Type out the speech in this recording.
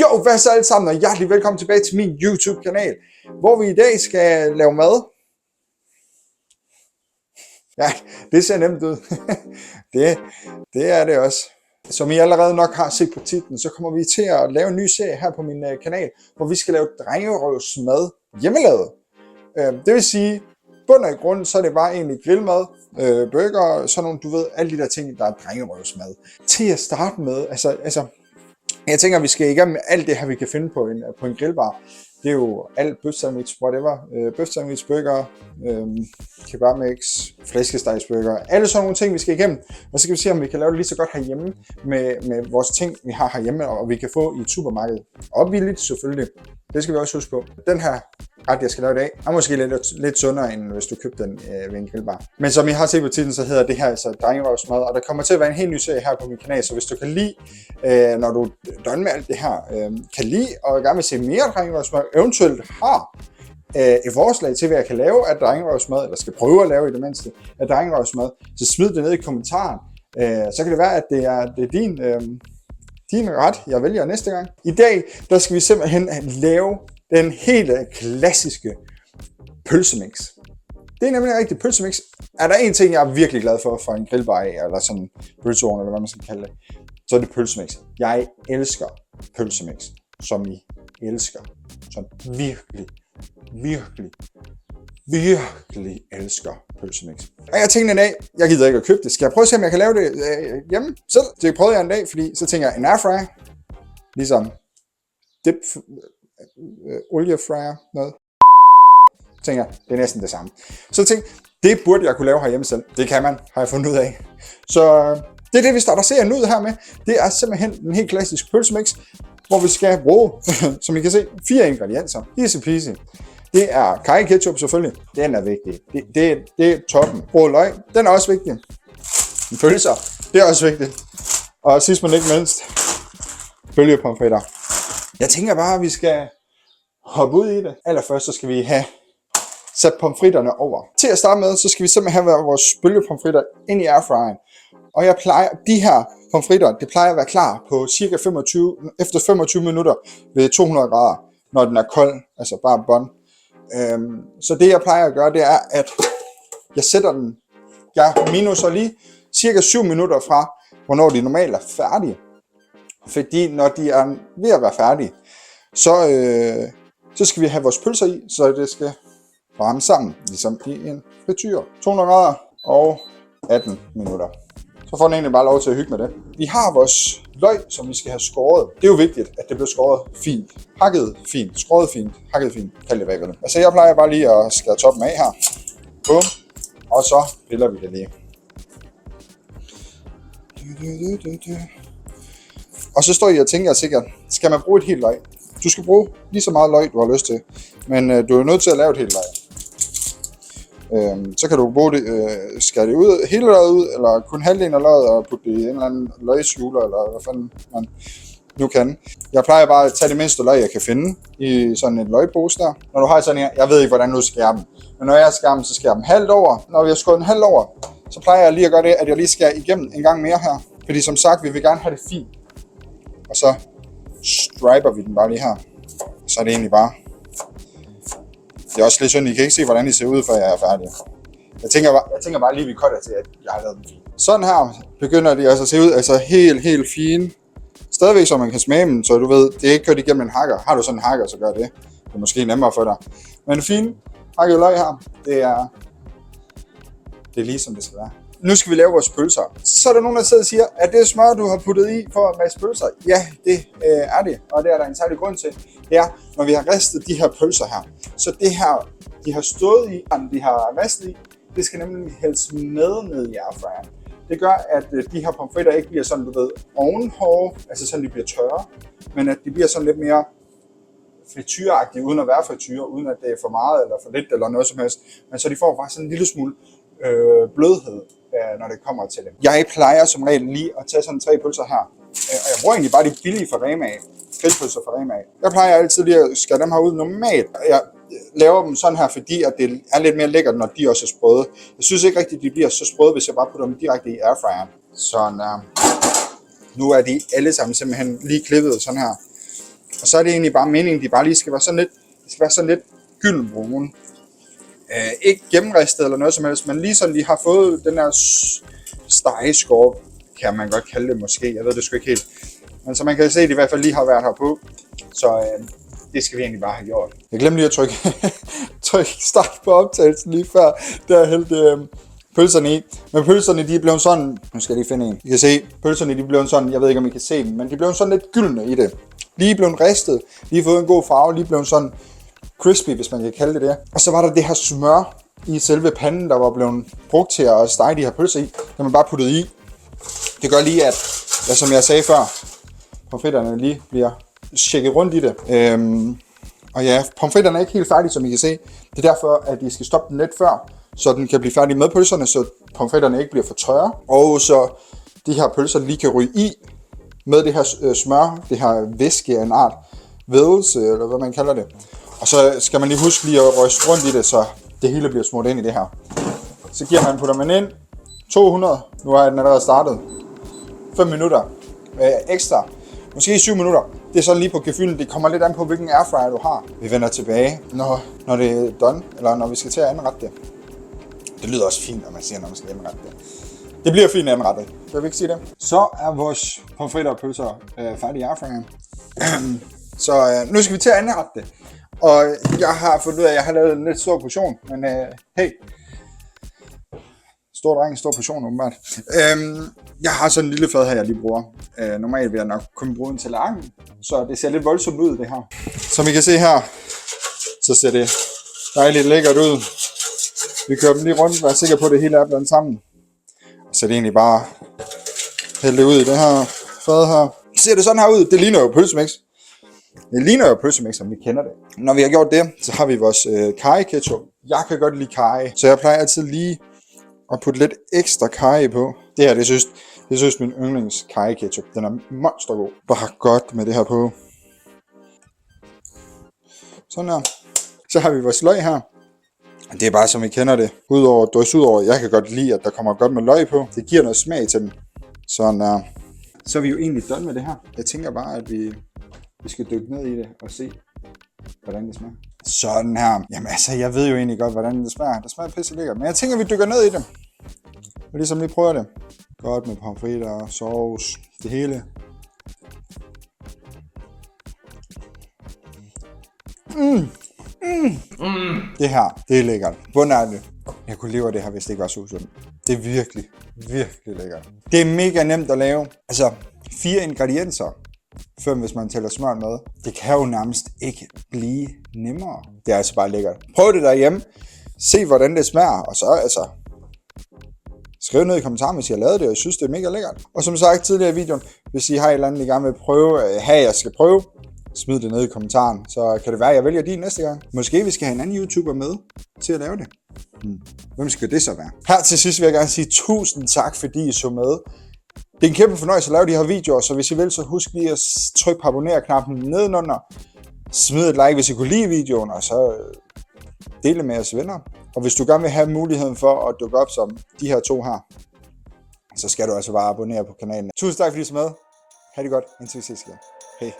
Jo, hvad så alle sammen, og hjertelig velkommen tilbage til min YouTube-kanal, hvor vi i dag skal lave mad. Ja, det ser nemt ud. det er det også. Som I allerede nok har set på titlen, så kommer vi til at lave en ny serie her på min kanal, hvor vi skal lave drengerøvsmad hjemmelavet. Det vil sige, bund og grund, så er det bare egentlig grillmad, burger, sådan nogle, du ved, alle de der ting, der er drengerøvsmad. Til at starte med, jeg tænker, at vi skal igennem alt det her, vi kan finde på en grillbar. Det er jo alt bøf sandwich, whatever. Bøf sandwich, burger, kebab mix, flæskestegsburger. Alle sådan nogle ting, vi skal igennem. Og så kan vi se, om vi kan lave det lige så godt herhjemme med vores ting, vi har herhjemme, og vi kan få i et supermarked. Og billigt selvfølgelig. Det skal vi også huske på. Den her ret, jeg skal lave i dag, er måske lidt sundere, end hvis du købte den ved en grillbar. Men som I har set på titlen, så hedder det her altså drengerøvsmad, og der kommer til at være en helt ny serie her på min kanal, så hvis du kan lide, når du døgner med alt det her, kan lide og gerne vil se mere drengerøvsmad, eventuelt har et forslag til, hvad jeg kan lave af drengerøvsmad, eller skal prøve at lave i det mindste af drengerøvsmad, så smid det ned i kommentaren. Så kan det være, at det er din ret, jeg vælger næste gang. I dag, der skal vi simpelthen lave den helt klassiske pølsemix. Det er nemlig en rigtig pølsemix. Er der en ting, jeg er virkelig glad for en grillbar af, eller sådan pølseovn, eller hvad man skal kalde det, så er det pølsemix. Jeg elsker pølsemix, som I elsker. Som virkelig elsker pølsemix. Og jeg tænkte en dag, jeg gider ikke at købe det. Skal jeg prøve at se, om jeg kan lave det hjemme selv? Det prøvede jeg en dag, fordi så tænker jeg, en airfryer, ligesom dip, oliefryer, noget. Så tænker jeg, det er næsten det samme. Så tænkte det burde jeg kunne lave herhjemme selv. Det kan man, har jeg fundet ud af. Så det er det, vi starter serien ud her med. Det er simpelthen en helt klassisk pølsemix, hvor vi skal bruge, som I kan se, 4 ingredienser. Easy peasy. Det er curry ketchup selvfølgelig. Den er vigtig. Det er toppen. Brød løg, den er også vigtig. Pølser, det er også vigtigt. Og sidst men ikke mindst, bølgepomfritter. Jeg tænker bare, at vi skal hoppe ud i det. Allerførst så skal vi have sat pomfritterne over. Til at starte med, så skal vi simpelthen have vores bølgepomfritter ind i airfryeren. Og jeg plejer, de her pomfritter, det plejer at være klar på cirka 25 minutter ved 200 grader, når den er kold, altså bare bund. Så det jeg plejer at gøre, det er, at jeg sætter den, jeg minuser lige cirka 7 minutter fra, hvornår de normalt er færdige. Fordi når de er ved at være færdige, så skal vi have vores pølser i, så det skal varme sammen, ligesom i en frityr. 200 grader og 18 minutter. Så får den egentlig bare lov til at hygge med det. Vi har vores løg, som vi skal have skåret. Det er jo vigtigt, at det bliver skåret fint. Hakket fint, skåret fint, hakket fint. Kald det hvad det. Altså jeg plejer bare lige at skære toppen af her. Bum. Og så piller vi det lige. Og så står I og tænker sikkert, skal man bruge et helt løg? Du skal bruge lige så meget løg, du har lyst til. Men du er nødt til at lave et helt løg. Så kan du bruge det, skære det ud, hele løget ud, eller kun halvdelen af løget og putte det i en eller anden løgskjuler, eller hvad fanden man nu kan. Jeg plejer bare at tage det mindste løg, jeg kan finde i sådan en løgpose der. Når du har sådan her, jeg ved ikke, hvordan du skærer dem. Men når jeg skærer dem, så skærer jeg dem halvt over. Når vi har skåret den halvt over, så plejer jeg lige at gøre det, at jeg lige skærer igennem en gang mere her. Fordi som sagt, vi vil gerne have det fint. Og så striper vi den bare lige her. Så er det egentlig bare. Det er også lidt synd, I kan ikke se, hvordan de ser ud, før jeg er færdig. Jeg tænker bare lige, vi cutter til, at jeg har lavet dem fint. Sådan her begynder de altså at se ud, altså helt fine. Stadigvæk, så man kan smage dem, så du ved, det er ikke kørt igennem en hakker. Har du sådan en hakker, så gør det. Det er måske nemmere for dig. Men fine hakket løg her, det er lige som det skal være. Nu skal vi lave vores pølser. Så er der nogen, der sidder og siger, at det er smør, du har puttet i for at masse pølser. Ja, det er det, og det er der en særlig grund til. Det er, når vi har ristet de her pølser her. Så det her, de har stået i, de har ristet i, det skal nemlig hældes med ned i airfryeren. Det gør, at de her pomfritter ikke bliver sådan, du ved, ovenhårde, altså sådan, de bliver tørre, men at de bliver sådan lidt mere frityragtige, uden at være frityre, uden at det er for meget eller for lidt eller noget som helst. Men så de får faktisk sådan en lille smule blødhed, når det kommer til det. Jeg plejer som regel lige at tage sådan 3 pølser her, og jeg bruger egentlig bare de billige fra Rema af, grillpølser fra Rema af. Jeg plejer altid lige at skære dem her ud normalt. Jeg laver dem sådan her, fordi at det er lidt mere lækkert, når de også er sprøde. Jeg synes ikke rigtigt, de bliver så sprøde, hvis jeg bare putter dem direkte i airfryeren. Sådan der. Nu er de alle sammen simpelthen lige klippet sådan her. Og så er det egentlig bare meningen, de bare lige skal være sådan lidt gyldenbrun. Ikke gennemristet eller noget som helst, men lige har fået den her stegeskorp, kan man godt kalde det måske. Jeg ved det sgu ikke helt. Men så man kan se, at de i hvert fald lige har været her på. Så det skal vi egentlig bare have gjort. Jeg glemte lige at trykke start på optagelsen lige før, der jeg hældte pølserne i. Men pølserne, de er blevet sådan, nu skal jeg lige finde en. I kan se, pølserne, de er blevet sådan, jeg ved ikke om I kan se dem, men de er blevet sådan lidt gyldne i det. Lige blevet ristet, lige fået en god farve, lige blevet sådan crispy, hvis man kan kalde det det. Og så var der det her smør i selve panden, der var blevet brugt til at stege de her pølser i. Der man bare puttet i. Det gør lige, at, som jeg sagde før, pomfritterne lige bliver tjekket rundt i det. Og ja, pomfritterne er ikke helt færdige, som I kan se. Det er derfor, at I skal stoppe den lidt før, så den kan blive færdig med pølserne, så pomfritterne ikke bliver for tørre. Og så de her pølser lige kan ryge i med det her smør, det her væske af en art vædelse, eller hvad man kalder det. Og så skal man lige huske lige at ryste rundt i det, så det hele bliver smurt ind i det her. Så putter man ind 200, nu har den allerede startet, 5 minutter ekstra, måske 7 minutter. Det er sådan lige på gefylden, det kommer lidt an på, hvilken airfryer du har. Vi vender tilbage, når det er done, eller når vi skal til at anrette det. Det lyder også fint, når man siger, når man skal anrette det. Det bliver fint anrettet, kan vi ikke sige det? Så er vores pomfritter og pølser færdige i airfryeren. Så nu skal vi til at anrette det. Og jeg har fundet ud af, at jeg har lavet en lidt stor portion, men hey. Stor dreng, stor portion åbenbart. Jeg har sådan en lille fad her, jeg lige bruger. Normalt vil jeg nok kun bruge en tallerken, så det ser lidt voldsomt ud, det her. Som I kan se her, så ser det dejligt lækkert ud. Vi kører dem lige rundt, og er sikker på, at det hele er blandet sammen. Så det er egentlig bare hælde det ud i det her fad her. Ser det sådan her ud? Det ligner jo pølsemix. Det ligner jo pølsemix, som vi kender det. Når vi har gjort det, så har vi vores karry ketchup. Jeg kan godt lide karry, så jeg plejer altid lige at putte lidt ekstra karry på. Det her, det synes min yndlings karry ketchup. Den er monstergod. Bare godt med det her på. Sådan her. Så har vi vores løg her. Det er bare som I kender det. Drys ud over. Jeg kan godt lide, at der kommer godt med løg på. Det giver noget smag til den. Sådan der. Så er vi jo egentlig done med det her. Jeg tænker bare, at vi skal dykke ned i det og se, hvordan det smager. Sådan her. Jamen altså, jeg ved jo egentlig godt, hvordan det smager. Det smager pisse lækkert. Men jeg tænker, vi dykker ned i det. Og ligesom lige prøver det. Godt med pomfritter, sovs, det hele. Det her, det er lækkert. Hvordan er det? Jeg kunne leve af det her, hvis det ikke var så sundt. Det er virkelig, virkelig lækkert. Det er mega nemt at lave. Altså, 4 ingredienser. 5, hvis man tæller smør med. Det kan jo nærmest ikke blive nemmere. Det er altså bare lækkert. Prøv det derhjemme. Se, hvordan det smager. Og så skriv ned i kommentaren, hvis I har lavet det, og I synes, det er mega lækkert. Og som sagt tidligere i videoen, hvis I har et eller andet, I gerne vil prøve, jeg skal prøve, smid det ned i kommentaren. Så kan det være, at jeg vælger din næste gang. Måske vi skal have en anden YouTuber med til at lave det. Hvem skal det så være? Her til sidst vil jeg gerne sige tusind tak, fordi I så med. Det er en kæmpe fornøjelse at lave de her videoer, så hvis I vil, så husk lige at trykke på abonner-knappen nedenunder. Smid et like, hvis I kunne lide videoen, og så del det med jeres venner. Og hvis du gerne vil have muligheden for at dukke op som de her 2 her, så skal du altså bare abonnere på kanalen. Tusind tak, fordi I så med. Ha' det godt, indtil vi ses igen. Hej.